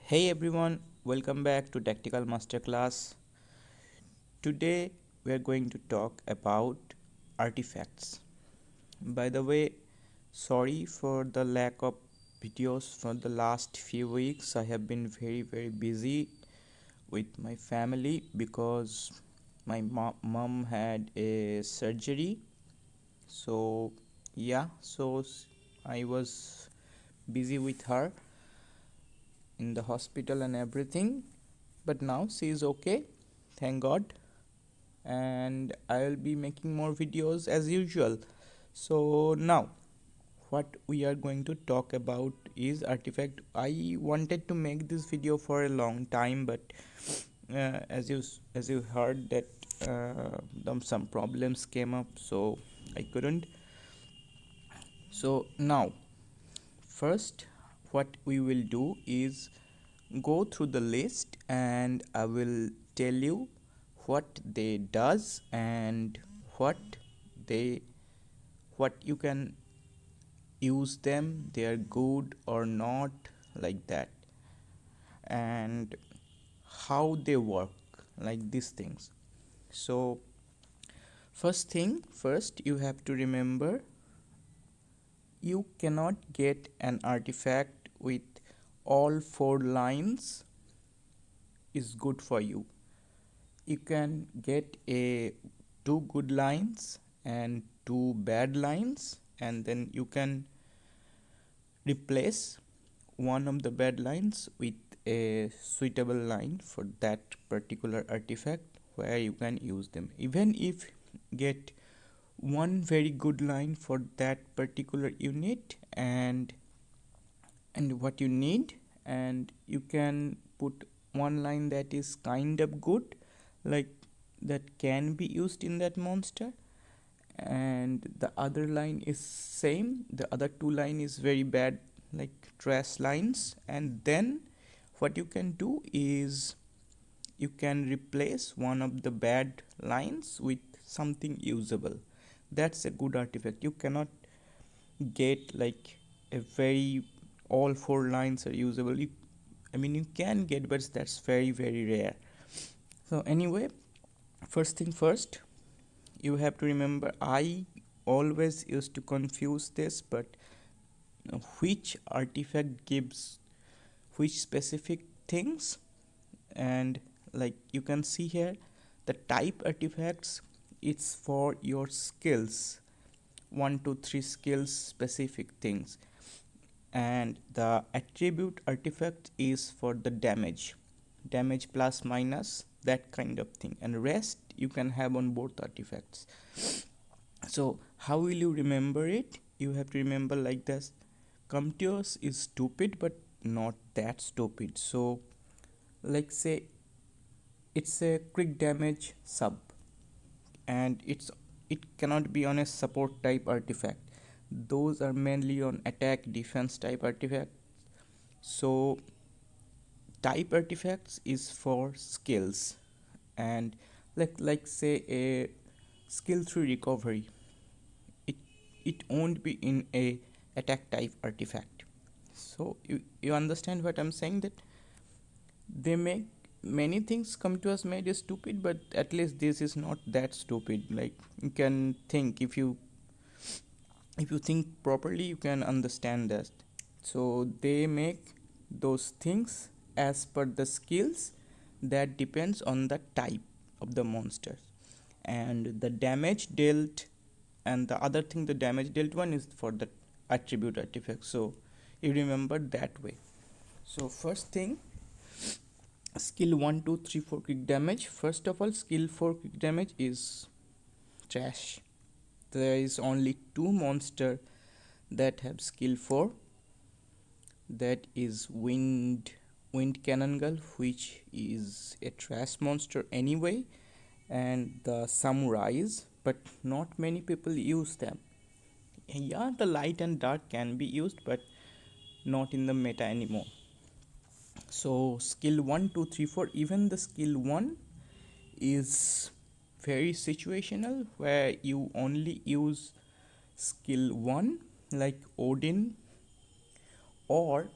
Hey everyone, welcome back to Tactical Masterclass. Today we are going to talk about artifacts. By the way, sorry for the lack of videos for the last few weeks. I have been very busy with my family because my mom had a surgery. So, I was busy with her in the hospital and everything, but now she is okay, thank god, and I'll be making more videos as usual. So now what we are going to talk about is artifact. I wanted to make this video for a long time, but as you heard that some problems came up, so I couldn't. So now first what we will do is go through the list and I will tell you what they does and what they what you can use them, they are good or not, like that, and how they work, like these things. So first thing first, you have to remember you cannot get an artifact with all four lines is good for you. You can get a two good lines and two bad lines, and then you can replace one of the bad lines with a suitable line for that particular artifact where you can use them. Even if get one very good line for that particular unit and what you need, and you can put one line that is kind of good, like that can be used in that monster, and the other line is same, the other two line is very bad, like trash lines, and then what you can do is you can replace one of the bad lines with something usable. That's a good artifact. You cannot get like a very all four lines are usable. You can get, but that's very rare. So anyway, first thing first, you have to remember, I always used to confuse this, but which artifact gives which specific things, and like you can see here, the type artifacts, it's for your skills, 1 to 3 skills specific things, and the attribute artifact is for the damage plus minus, that kind of thing, and rest you can have on both artifacts. So how will you remember it? You have to remember like this: Comptios is stupid but not that stupid. So like say it's a quick damage sub, and it cannot be on a support type artifact. Those are mainly on attack defense type artifacts. So type artifacts is for skills, and like say a skill 3 recovery, it it won't be in a attack type artifact. So you understand what I'm saying, that they make many things come to us made stupid, but at least this is not that stupid. Like you can think, if you think properly, you can understand that. So they make those things as per the skills that depends on the type of the monster, and the damage dealt, and the other thing, the damage dealt one is for the attribute artifact. So you remember that way. So first thing, skill 1 2 3 4 quick damage. First of all, skill 4 quick damage is trash. There is only two monster that have skill 4, that is wind cannon girl, which is a trash monster anyway, and the samurais, but not many people use them. Yeah, the light and dark can be used, but not in the meta anymore. So skill 1 2 3 4, even the skill 1 is very situational, where you only use skill 1, like Odin, or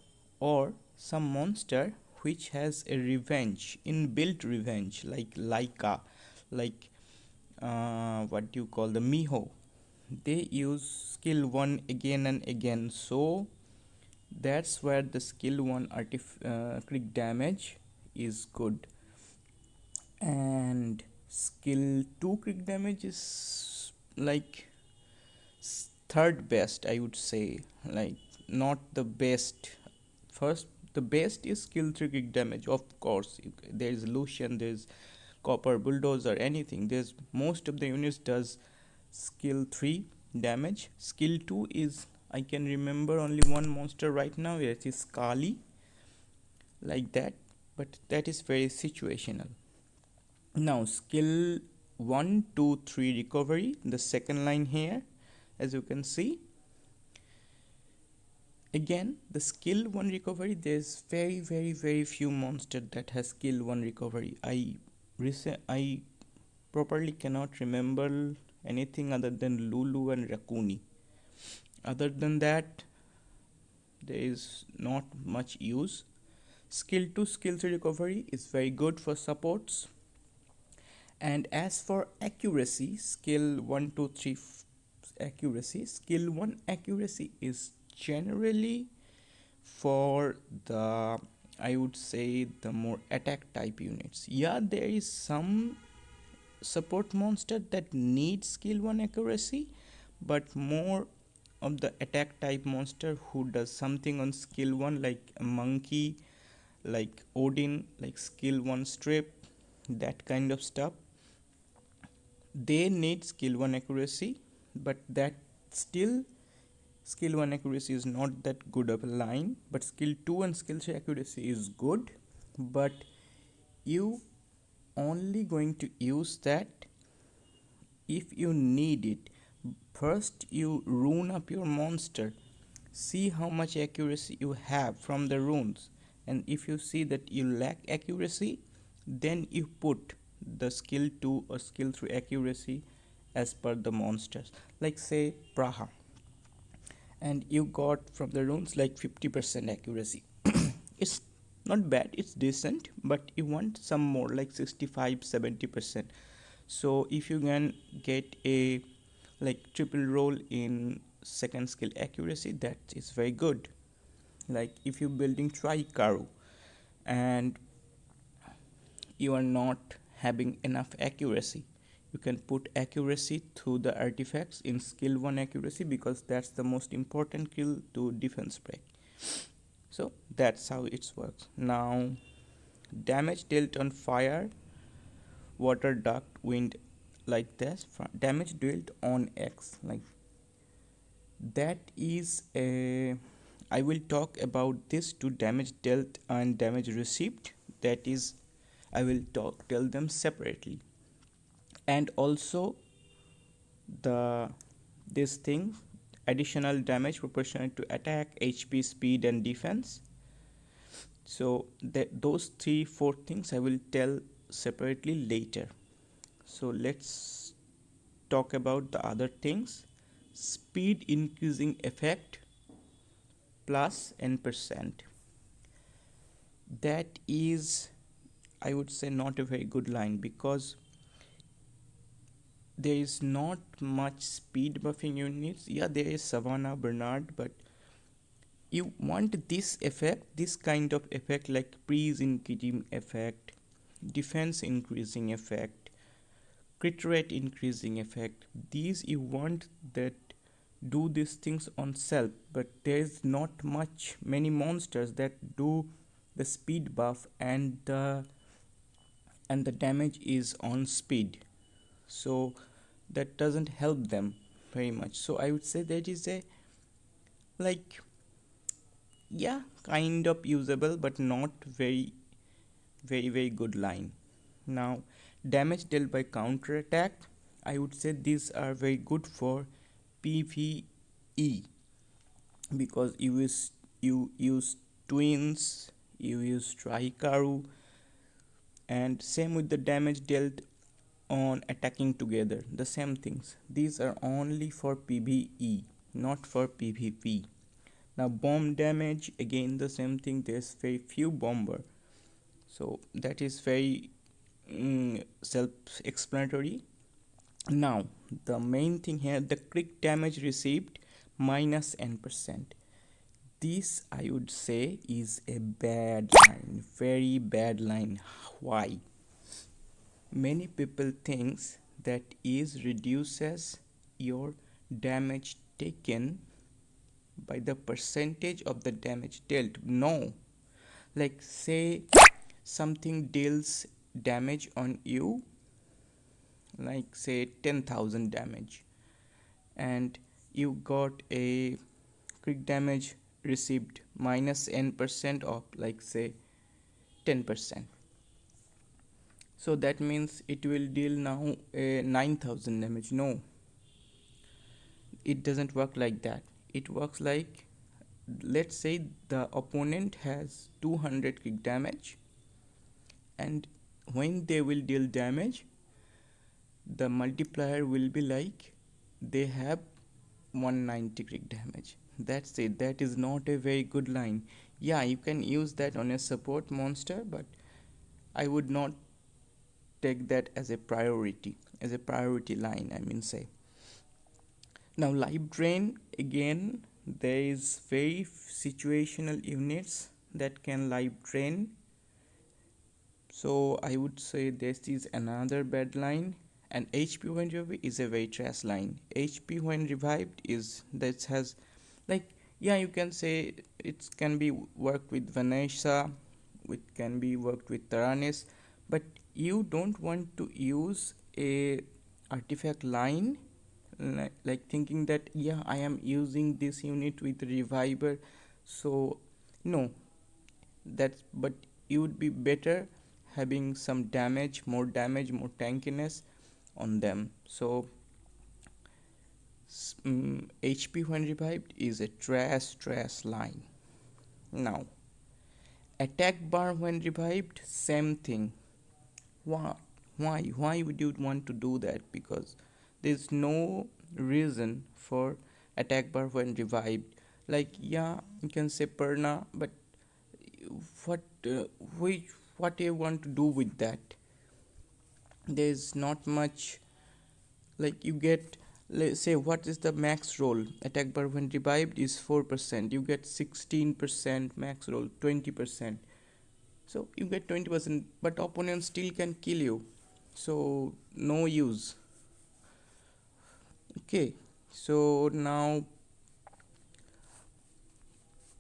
some monster which has a revenge, inbuilt revenge, like Laika, like what do you call the Miho, they use skill 1 again and again. So that's where the skill 1 crit damage is good, and skill 2 crit damage is like third best, I would say, like not the best. First, the best is skill 3 crit damage, of course. There is Lucian, there is Copper Bulldozer, anything. There's most of the units does skill 3 damage. Skill 2 is, I can remember only one monster right now, it is Kali, like that, but that is very situational. Now skill 1 2 3 recovery, the second line here, as you can see. Again, the skill 1 recovery, there's very few monsters that has skill 1 recovery. I properly cannot remember anything other than Lulu and Rakuni. Other than that, there is not much use. Skill 2 skill 3 recovery is very good for supports. And as for accuracy, skill 1 2 3 accuracy, skill 1 accuracy is generally for the, I would say, the more attack type units. Yeah, there is some support monster that needs skill 1 accuracy, but more of the attack type monster who does something on skill 1, like a monkey, like Odin, like skill 1 strip, that kind of stuff, they need skill 1 accuracy. But that still, skill 1 accuracy is not that good of a line, but skill 2 and skill 3 accuracy is good, but you only going to use that if you need it. First you rune up your monster, see how much accuracy you have from the runes, and if you see that you lack accuracy, then you put the skill 2 or skill 3 accuracy as per the monsters. Like say Praha, and you got from the runes like 50% accuracy. It's not bad, it's decent, but you want some more, like 65-70%. So if you can get a like triple roll in second skill accuracy, that is very good. Like if you're building Tri-Karu and you are not having enough accuracy, you can put accuracy through the artifacts in skill 1 accuracy, because that's the most important skill to defense break. So that's how it works. Now damage dealt on fire, water, duct, wind, like this. Damage dealt on X, like that is a, I will talk about this to damage dealt and damage received, that is, I will tell them separately. And also the this thing, additional damage proportionate to attack, HP, speed and defense. So those 3-4 things I will tell separately later. So let's talk about the other things. Speed increasing effect plus n%. That is, I would say, not a very good line, because there is not much speed buffing units. Yeah, there is Savannah, Bernard, but you want this effect, this kind of effect, like freeze increasing effect, defense increasing effect, crit rate increasing effect. These you want that do these things on self, but there is not many monsters that do the speed buff, and the damage is on speed, so that doesn't help them very much. So I would say that is a, like, yeah, kind of usable, but not very good line. Now damage dealt by counter attack, I would say these are very good for PvE, because you use twins, you use Tri-Karu, and same with the damage dealt on attacking together, the same things. These are only for PvE, not for PvP. Now bomb damage, again the same thing, there's very few bomber So that is very self-explanatory. Now the main thing here, the crit damage received minus n%. This I would say is a bad line, very bad line. Why? Many people thinks that is reduces your damage taken by the percentage of the damage dealt. No, like say something deals damage on you, like say 10,000 damage, and you got a crit damage received minus n% of like say 10%. So that means it will deal now a 9,000 damage. No, it doesn't work like that. It works like, let's say the opponent has 200 crit damage, and when they will deal damage, the multiplier will be like they have 190 crit damage. That's it. That is not a very good line. Yeah, you can use that on a support monster, but I would not take that as a priority line, I mean say. Now life drain, again there is very situational units that can life drain, so I would say this is another bad line. And HP when revived is a very trash line. HP when revived is that has like, yeah, you can say it can be worked with Vanessa, it can be worked with Taranis, but you don't want to use a artifact line like thinking that yeah, I am using this unit with reviver, so no, that's, but you would be better having some damage, more tankiness on them. So HP when revived is a trash line. Now attack bar when revived, same thing. Why? Why would you want to do that? Because there's no reason for attack bar when revived. Like yeah, you can say Perna, but what which what you want to do with that? There's not much. Like you get, let's say, what is the max roll? Attack bar when revived is 4%. You get 16% max roll, 20%. So you get 20%, but opponent still can kill you. So no use. Okay, so now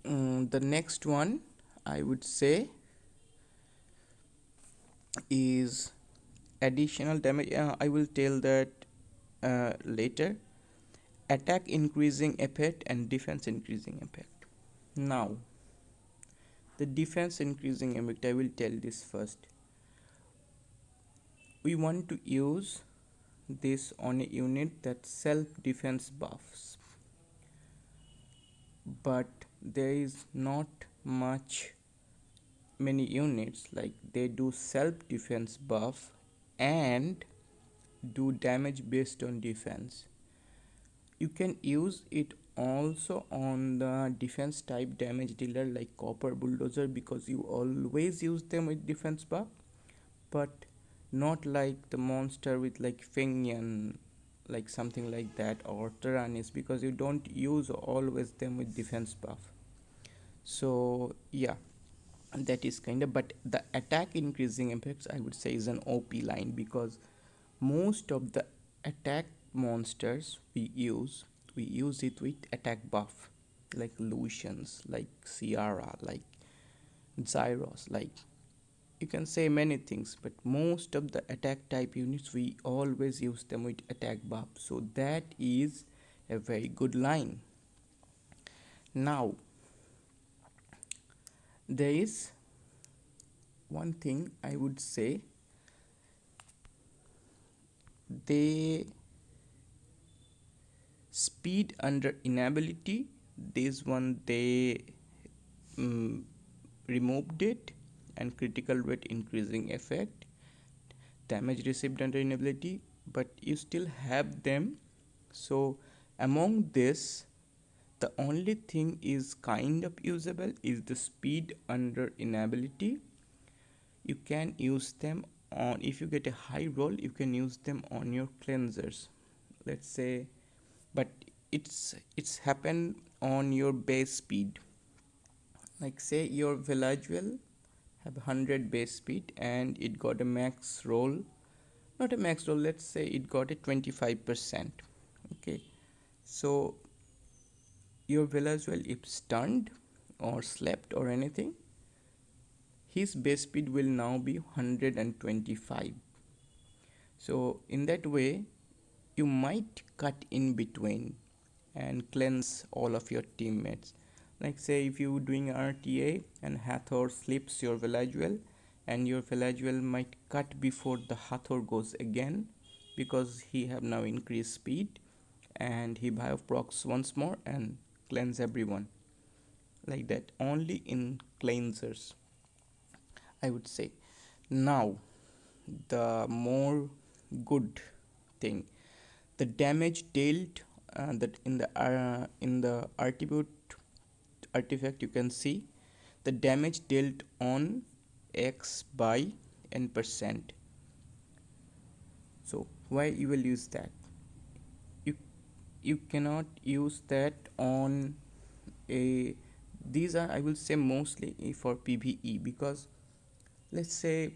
the next one I would say is additional damage. I will tell that later. Attack increasing effect and defense increasing effect. Now the defense increasing effect, I will tell this first. We want to use this on a unit that self defense buffs, but there is not much many units like they do self defense buff and do damage based on defense. You can use it also on the defense type damage dealer like Copper Bulldozer, because you always use them with defense buff, but not like the monster with like Fengyan, like something like that, or Tyrannus, because you don't use always them with defense buff. So yeah, that is kind of, but the attack increasing effects I would say is an OP line, because most of the attack monsters we use it with attack buff, like Lucians, like Ciara, like Zyros, like you can say many things, but most of the attack type units we always use them with attack buff, so that is a very good line. Now there is one thing I would say, they speed under inability, this one they removed it, and critical rate increasing effect, damage received under inability, but you still have them. So among this, the only thing is kind of usable is the speed under inability. you can use them on, if you get a high roll, you can use them on your cleansers, let's say. But it's happened on your base speed. Like say your village will have 100 base speed and it got a max roll, not a max roll, let's say it got a 25%. Okay, so your village well, if stunned or slept or anything, his base speed will now be 125. So in that way you might cut in between and cleanse all of your teammates. Like say if you doing RTA and Hathor slips your village well, and your village well might cut before the Hathor goes again, because he have now increased speed, and he bio procs once more and cleanse everyone. Like that, only in cleansers, I would say. Now the more good thing, the damage dealt, that in the attribute artifact you can see the damage dealt on x by n%. So why you will use that? you you cannot use that on a, these are, I will say, mostly for PvE, because let's say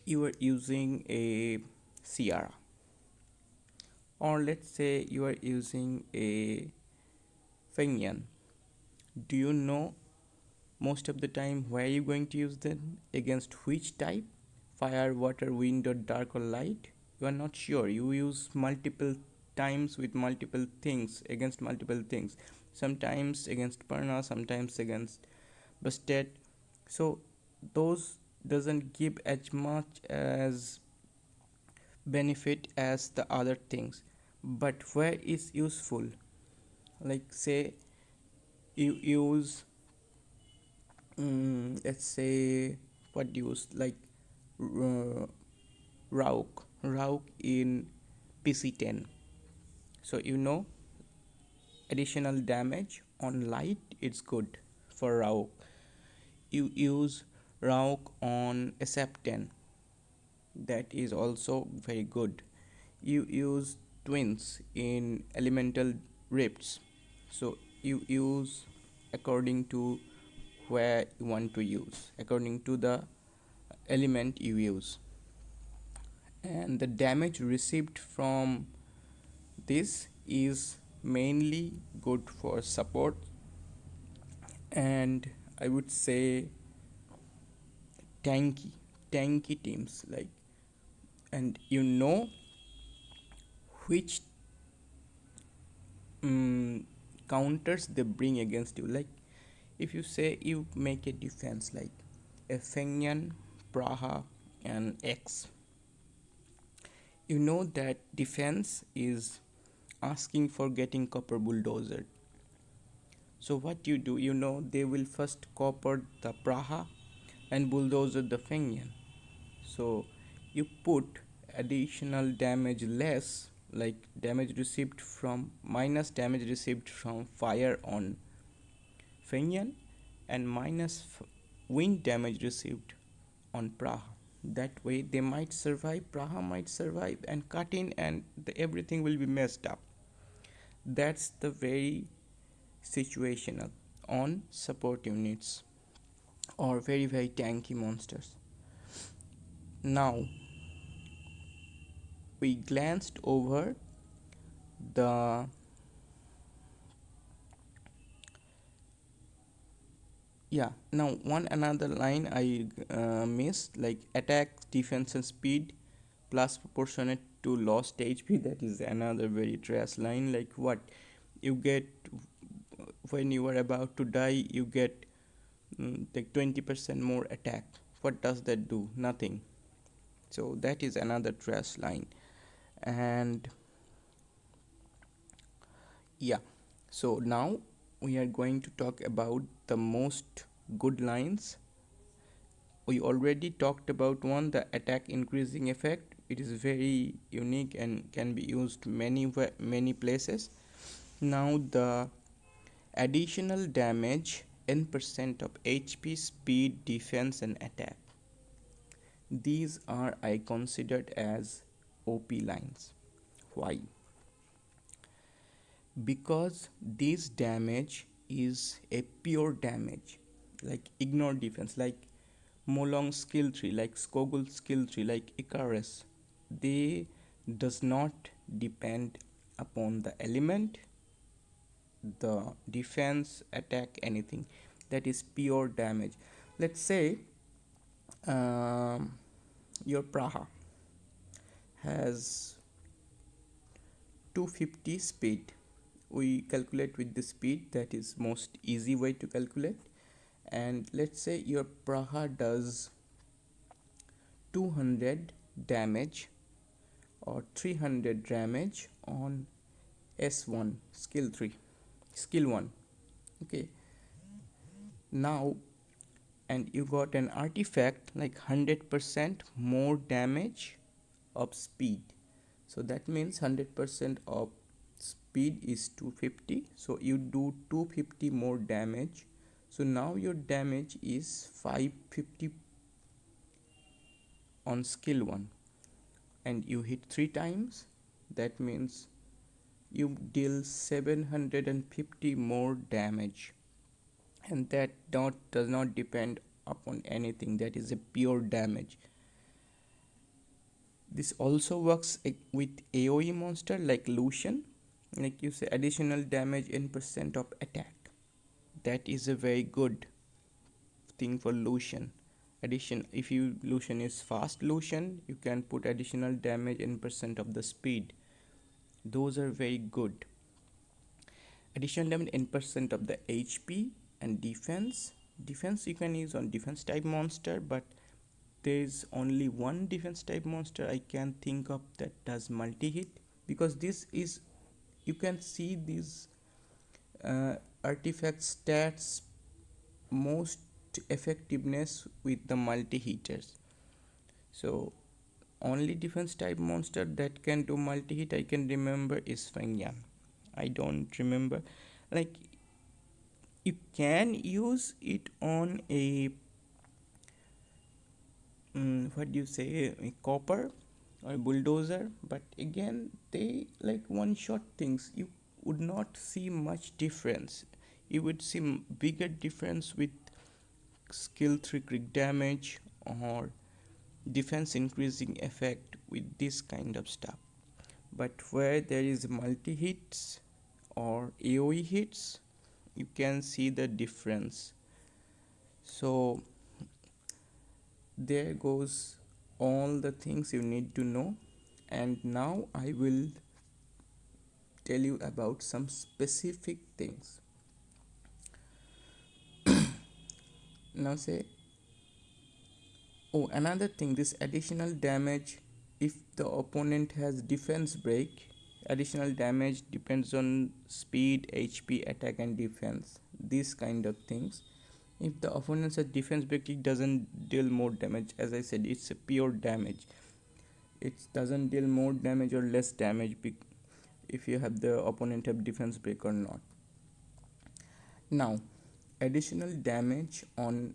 you are using a Sierra, or let's say you are using a Fengyan. Do you know most of the time where are you going to use them, against which type, fire, water, wind, or dark or light? You are not sure. You use multiple times with multiple things, against multiple things, sometimes against Parna, sometimes against Bastet. So those doesn't give as much as benefit as the other things. But where is useful, like say you use let's say what use, like Rauk in PC10. So additional damage on light, it's good for Rauk. You use Rauk on SF10, that is also very good. You use twins in elemental rifts, so you use according to where you want to use, according to the element you use. And the damage received from this is mainly good for support, and I would say tanky teams, like, and which counters they bring against you. Like if you say you make a defense like a Fengyan, Praha, and X, you know that defense is asking for getting copper bulldozer. So what you do, they will first copper the Praha and bulldozer the Fengyan. So you put additional damage less, like damage received from minus damage received from fire on Fengyan, and minus wind damage received on Praha. That way they might survive, Praha might survive and cut in, and everything will be messed up. That's the very situational on support units or very tanky monsters. Now we glanced over the now one another line I missed, like attack, defense, and speed plus proportionate to lost HP. That is another very trash line. Like what you get when you are about to die, you get like 20% more attack. What does that do? Nothing. So that is another trash line. And so now we are going to talk about the most good lines. We already talked about one, the attack increasing effect. It is very unique and can be used many places. Now the additional damage n% of HP, speed, defense, and attack. these are I considered as OP lines. Why? Because this damage is a pure damage, like ignore defense, like Molong skill tree, like Skogul skill tree, like Icarus. They does not depend upon the element, the defense, attack, anything. That is pure damage. Let's say um, your Praha has 250 speed. We calculate with the speed, that is most easy way to calculate. And let's say your Praha does 200 damage or 300 damage on S1 skill 3 skill 1. Okay, now, and you got an artifact like 100% more damage of speed, so that means 100% of speed is 250, so you do 250 more damage. So now your damage is 550 on skill 1, and you hit 3 times, that means you deal 750 more damage, and that does not depend upon anything, that is a pure damage. This also works with AoE monster like Lucian, like you say additional damage in percent of attack. That is a very good thing for Lucian. Addition, if you Lucian is fast Lucian, you can put additional damage in percent of the speed. Those are very good. Additional damage in percent of the HP and defense. Defense you can use on defense type monster, but there is only one defense type monster I can think of that does multi-hit, because this is, you can see these artifact stats most effectiveness with the multi-hitters. So only defense type monster that can do multi-hit I can remember is Feng Yang. I don't remember, like you can use it on a what do you say, a copper or a bulldozer, but again they like one shot things, you would not see much difference. You would see bigger difference with skill 3 crit damage or defense increasing effect with this kind of stuff. But where there is multi hits or AoE hits, you can see the difference. So there goes all the things you need to know, and now I will tell you about some specific things. Now say, oh, another thing, this additional damage, if the opponent has defense break, additional damage depends on speed, HP, attack and defense, these kind of things. If the opponent has defense break, it doesn't deal more damage. As I said, it's a pure damage. It doesn't deal more damage or less damage if you have the opponent have defense break or not. Now additional damage on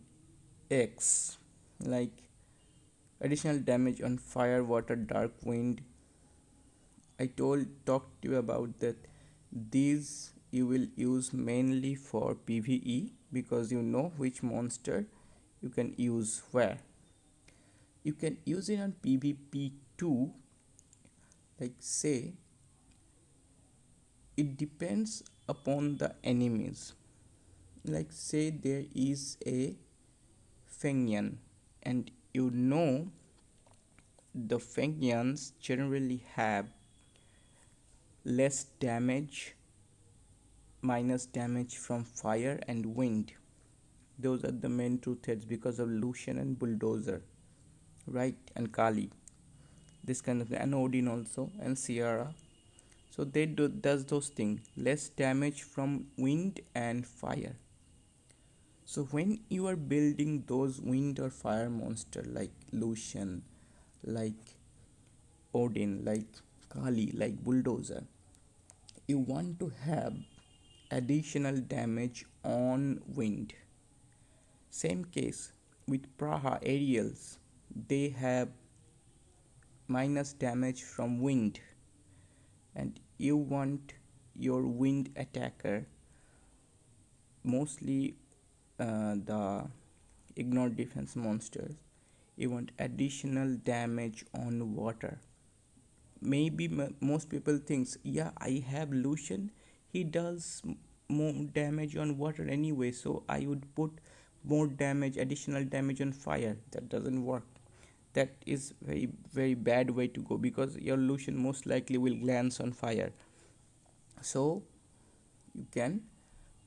X, like additional damage on fire, water, dark, wind, I talked to you about that. These you will use mainly for PvE, because you know which monster you can use where. You can use it on PvP too, like say it depends upon the enemies. Like say there is a Feng Yan, and you know the Feng Yans generally have less damage, minus damage from fire and wind. Those are the main two threats because of Lucian and Bulldozer, right? And Kali, this kind of thing, and Odin also, and Sierra. So they does those things, less damage from wind and fire. So when you are building those wind or fire monster like Lucian, like Odin, like Kali, like Bulldozer, you want to have additional damage on wind. Same case with Praha Aerials, they have minus damage from wind, and you want your wind attacker, mostly the ignore defense monsters, you want additional damage on water. Maybe most people thinks, yeah, I have Lucian, he does more damage on water anyway, so I would put more damage, additional damage on fire. That doesn't work. That is very bad way to go, because your Lucian most likely will glance on fire. So you can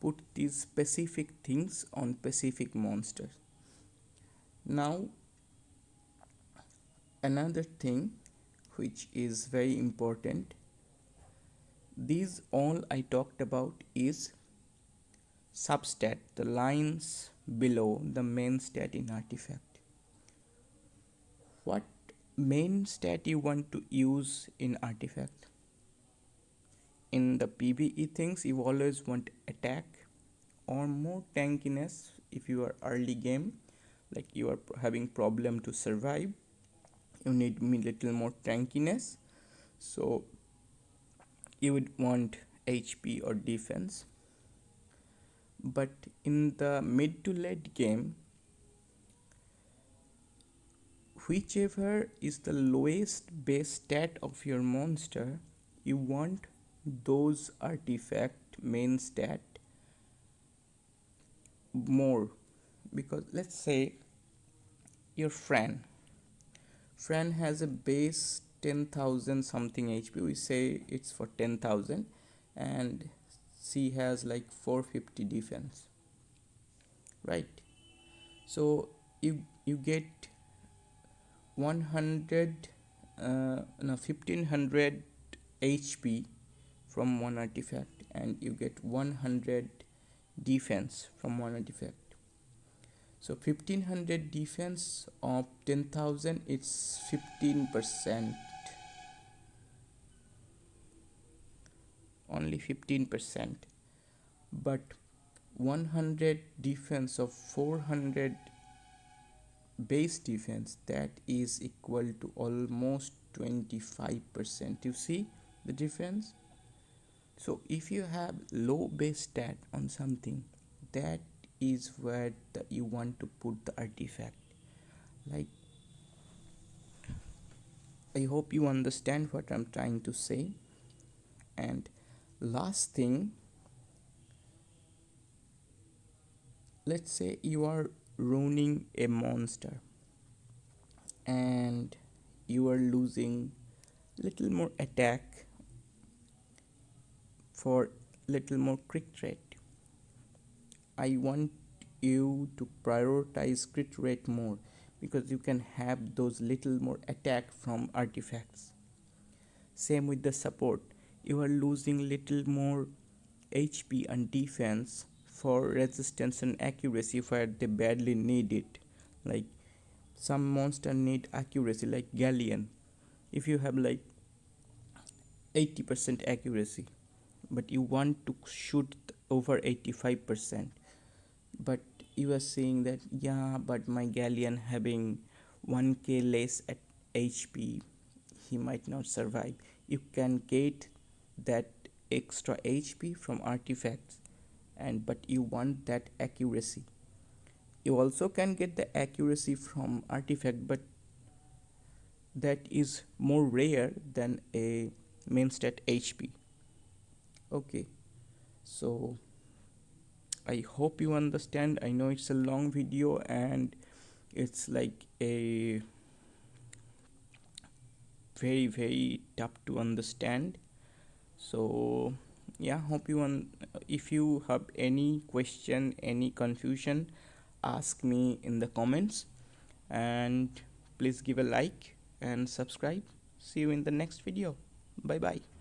put these specific things on specific monsters. Now another thing which is very important, these all I talked about is substat, the lines below the main stat in artifact. What main stat you want to use in artifact? In the PvE things, you always want attack or more tankiness. If you are early game, like you are having problem to survive, you need little more tankiness, so you would want HP or defense. But in the mid to late game, whichever is the lowest base stat of your monster, you want those artifact main stat more. Because let's say your Fran has a base 10,000 something HP, we say it's for 10,000, and she has like 450 defense, right? So you get 100 no 1500 HP from one artifact, and you get 100 defense from one artifact. So 1500 defense of 10,000, it's 15%, only 15%. But 100 defense of 400 base defense, that is equal to almost 25%. You see the difference? So if you have low base stat on something, that is where you want to put the artifact. Like, I hope you understand what I'm trying to say. And last thing, let's say you are ruining a monster and you are losing little more attack for little more crit rate. I want you to prioritize crit rate more, because you can have those little more attack from artifacts. Same with the support, you are losing little more HP and defense for resistance and accuracy where they badly need it. Like some monster need accuracy, like Galleon. If you have like 80% accuracy, but you want to shoot over 85%, but you are saying that, yeah, but my Galleon having 1k less at HP, he might not survive. You can get that extra HP from artifacts, and but you want that accuracy. You also can get the accuracy from artifact, but that is more rare than a main stat HP. Okay, so I hope you understand. I know it's a long video and it's like a very tough to understand. So yeah, hope you if you have any question, any confusion, ask me in the comments, and please give a like and subscribe. See you in the next video. Bye bye.